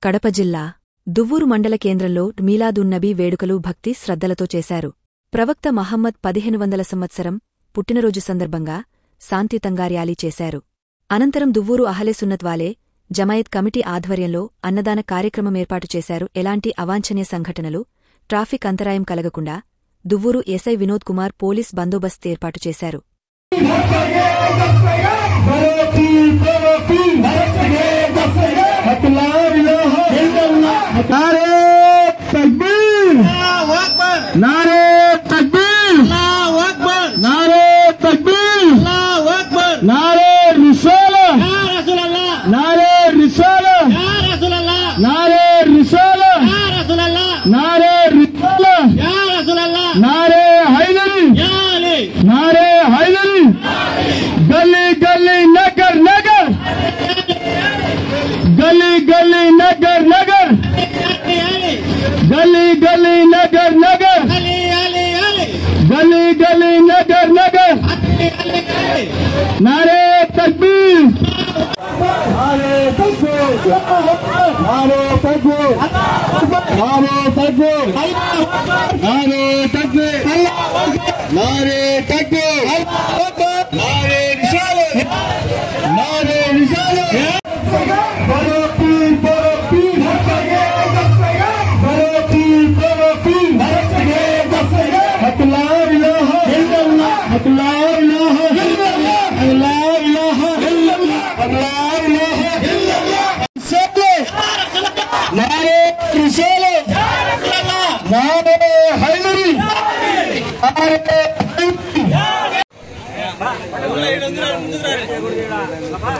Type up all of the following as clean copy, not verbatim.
కడప జిల్లా దువ్వూరు మండల కేంద్రంలో మీలాదున్నబీ వేడుకలు భక్తి శ్రద్ధలతో చేశారు. ప్రవక్త మహమ్మద్ 1500 సంవత్సరం పుట్టినరోజు సందర్భంగా శాంతియుతంగా ర్యాలీ చేశారు. అనంతరం దువ్వూరు అహ్లే సున్నత్ వాలే జమాయత్ కమిటీ ఆధ్వర్యంలో అన్నదాన కార్యక్రమం ఏర్పాటు చేశారు. ఎలాంటి అవాంఛనీయ సంఘటనలు, ట్రాఫిక్ అంతరాయం కలగకుండా దువ్వూరు ఎస్ఐ వినోద్ కుమార్ పోలీస్ బందోబస్తు ఏర్పాటు చేశారు. गली गली नगर नगर, गली गली नगर नगर, गली गली नगर नगर, गली गली नगर नगर, नारे तकबीर, नारे तकबीर, नारे तकबीर, नारे तकबीर, नारे तकबीर, नारे तकबीर, नारे रिसालत, नारे रिसालत, बड़ो पीर बड़ो पीर, बड़ो पीर बड़ो पीर, हक ला इलाहा इल्लल्लाह, हक ला इलाहा इल्लल्लाह, हक ला इलाहा इल्लल्लाह, हक ला इलाहा इल्लल्लाह, नारे रिसालत, नारे हैदरी, नारे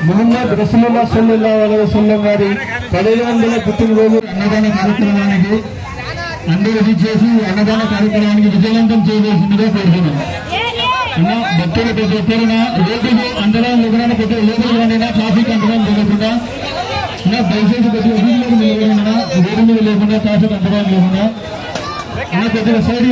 ముహమ్మద్ రసూలుల్లాహ్ సల్లల్లాహు అలైహి వసల్లం గారి 1500వ పుట్టినరోజు అన్నదాన కార్యక్రమానికి అందరూ విచ్చేసి అన్నదాన కార్యక్రమానికి విజయవంతం చేయవలసిందిగా కోరుతున్నాం. భక్తుల ప్రతి ఒక్కరిన రోడ్డుకు అంతరాయం లేకుండా ప్రతి లోపల ట్రాఫిక్ అంతరాయం జరగకుండా దయచేసి ప్రతి ఒక్కరిలో నిలబడిన రోడ్డు మీద లేకుండా ట్రాఫిక్ అంతరాయం లేకుండా ప్రతి సైడ్